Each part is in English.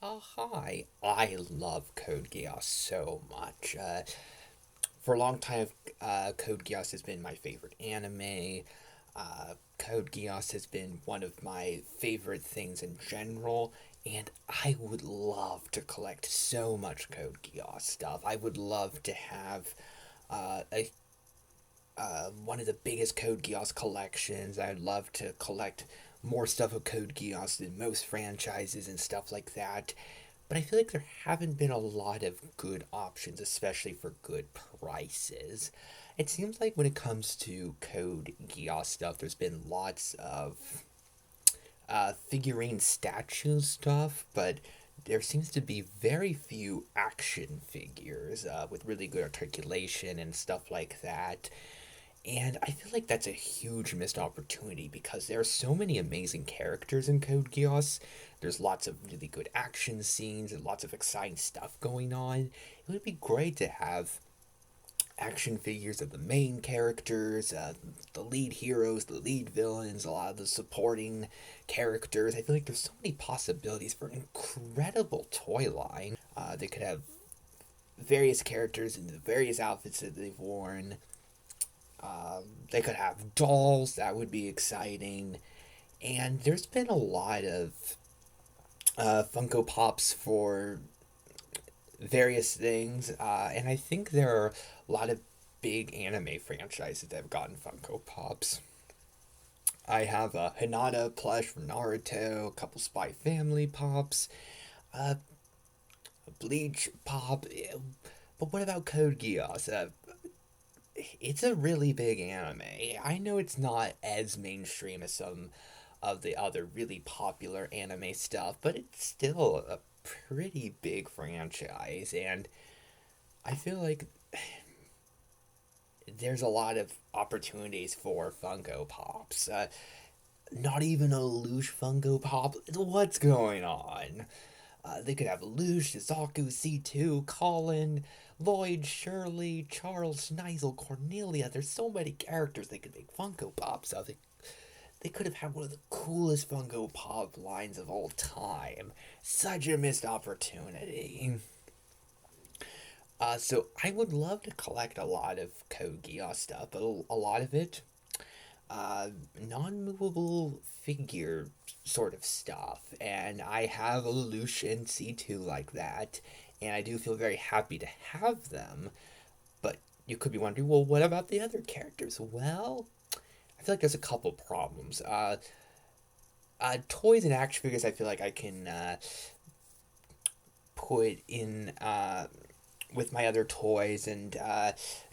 Hi. I love Code Geass so much. For a long time, Code Geass has been my favorite anime. Code Geass has been one of my favorite things in general, and I would love to collect so much Code Geass stuff. I would love to have a one of the biggest Code Geass collections. I'd love to collect more stuff of Code Geass than most franchises and stuff like that. But I feel like there haven't been a lot of good options, especially for good prices. It seems like when it comes to Code Geass stuff, there's been lots of figurine statue stuff, but there seems to be very few action figures with really good articulation and stuff like that. And I feel like that's a huge missed opportunity because there are so many amazing characters in Code Geass. There's lots of really good action scenes and lots of exciting stuff going on. It would be great to have action figures of the main characters, the lead heroes, the lead villains, a lot of the supporting characters. I feel like there's so many possibilities for an incredible toy line. They could have various characters in the various outfits that they've worn. They could have dolls, that would be exciting. And there's been a lot of Funko Pops for various things, and I think there are a lot of big anime franchises that have gotten Funko Pops. I have a Hinata plush from Naruto, a couple Spy Family Pops, a Bleach Pop. But what about Code Geass? It's a really big anime. I know it's not as mainstream as some of the other really popular anime stuff, but it's still a pretty big franchise, and I feel like there's a lot of opportunities for Funko Pops. Not even a Lush Funko Pop. What's going on? They could have Lush, Zaku, C2, Colin, Lloyd, Shirley, Charles, Schneisel, Cornelia. There's so many characters they could make Funko Pops of. They could have had one of the coolest Funko Pop lines of all time. Such a missed opportunity. So I would love to collect a lot of Code Geass stuff, but a lot of it non-movable figure sort of stuff, and I have a Lelouch and C2 like that, and I do feel very happy to have them. But you could be wondering, well, what about the other characters? Well, I feel like there's a couple problems. Toys and action figures, I feel like I can put in with my other toys and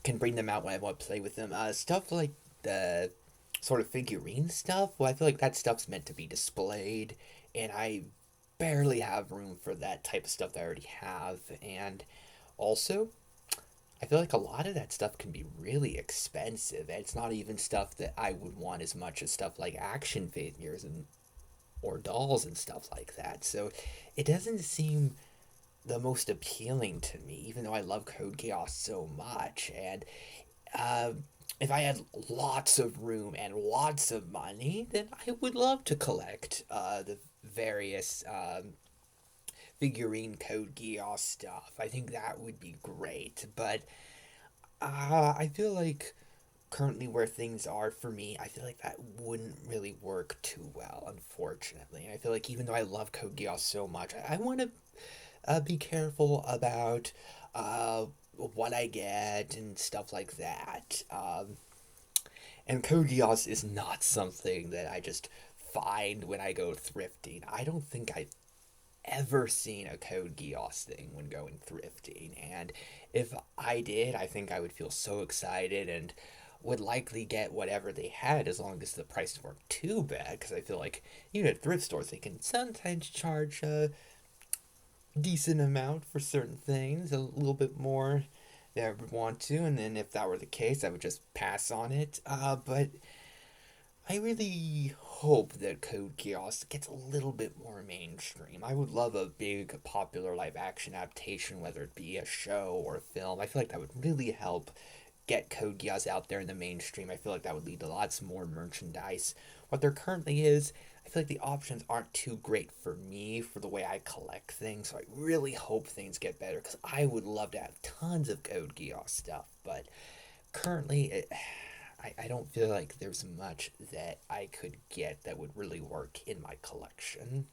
can bring them out when I want to play with them. Stuff like the sort of figurine stuff, well, I feel like that stuff's meant to be displayed, and I barely have room for that type of stuff that I already have. And also, I feel like a lot of that stuff can be really expensive. And it's not even stuff that I would want as much as stuff like action figures and or dolls and stuff like that. So it doesn't seem the most appealing to me, even though I love Code Geass so much. And uh, if I had lots of room and lots of money, then I would love to collect the various figurine Code Geass stuff. I think that would be great. But I feel like currently where things are for me, I feel like that wouldn't really work too well, unfortunately. And I feel like even though I love Code Geass so much, I want to be careful about what I get and stuff like that. And Code Geass is not something that I just find when I go thrifting. I don't think I've ever seen a Code Geass thing when going thrifting. And if I did, I think I would feel so excited and would likely get whatever they had as long as the prices weren't too bad. Because I feel like even at thrift stores, they can sometimes charge a decent amount for certain things, a little bit more than I would want to. And then if that were the case, I would just pass on it. But I really hope that Code Geass gets a little bit more mainstream. I would love a big popular live action adaptation, whether it be a show or a film. I feel like that would really help get Code Geass out there in the mainstream. I feel like that would lead to lots more merchandise. What there currently is, I feel like the options aren't too great for me for the way I collect things. So I really hope things get better because I would love to have tons of Code Geass stuff. But currently, I don't feel like there's much that I could get that would really work in my collection.